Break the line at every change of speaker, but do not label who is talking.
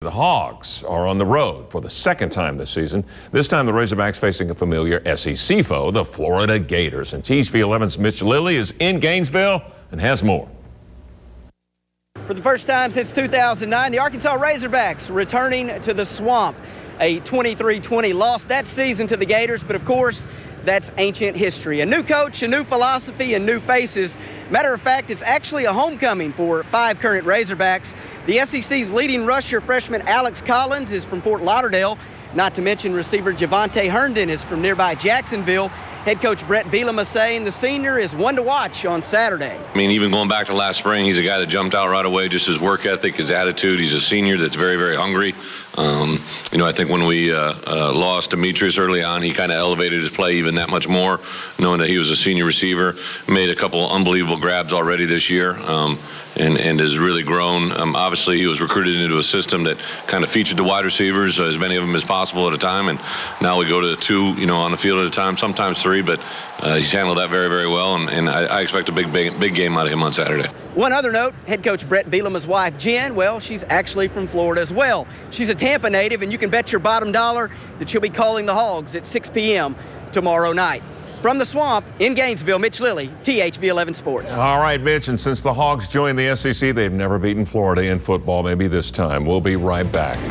The Hogs are on the road for the second time this season. This time the Razorbacks facing a familiar SEC foe, the Florida Gators. And THV 11's Mitch Lilly is in Gainesville and has more.
For the first time since 2009, the Arkansas Razorbacks returning to the Swamp. A 23-20 loss that season to the Gators, but of course, that's ancient history. A new coach, a new philosophy, and new faces. Matter of fact, it's actually a homecoming for 5 current Razorbacks. The SEC's leading rusher, freshman Alex Collins, is from Fort Lauderdale. Not to mention receiver Javante Herndon is from nearby Jacksonville. Head coach Brett Bielema saying the senior is one to watch on Saturday.
I mean, even going back to last spring, he's a guy that jumped out right away, just his work ethic, his attitude. He's a senior that's very, very hungry. I think when we lost Demetrius early on, he kind of elevated his play even that much more, knowing that he was a senior receiver. Made a couple of unbelievable grabs already this year. And has really grown. Obviously, he was recruited into a system that kind of featured the wide receivers, as many of them as possible at a time. And now we go to 2, on the field at a time, sometimes 3. But he's handled that very, very well. And I expect a big game out of him on Saturday.
One other note, head coach Brett Bielema's wife, Jen, well, she's actually from Florida as well. She's a Tampa native, and you can bet your bottom dollar that she'll be calling the Hogs at 6 p.m. tomorrow night. From the Swamp in Gainesville, Mitch Lilly, THV 11 Sports.
All right, Mitch, and since the Hogs joined the SEC, they've never beaten Florida in football. Maybe this time. We'll be right back.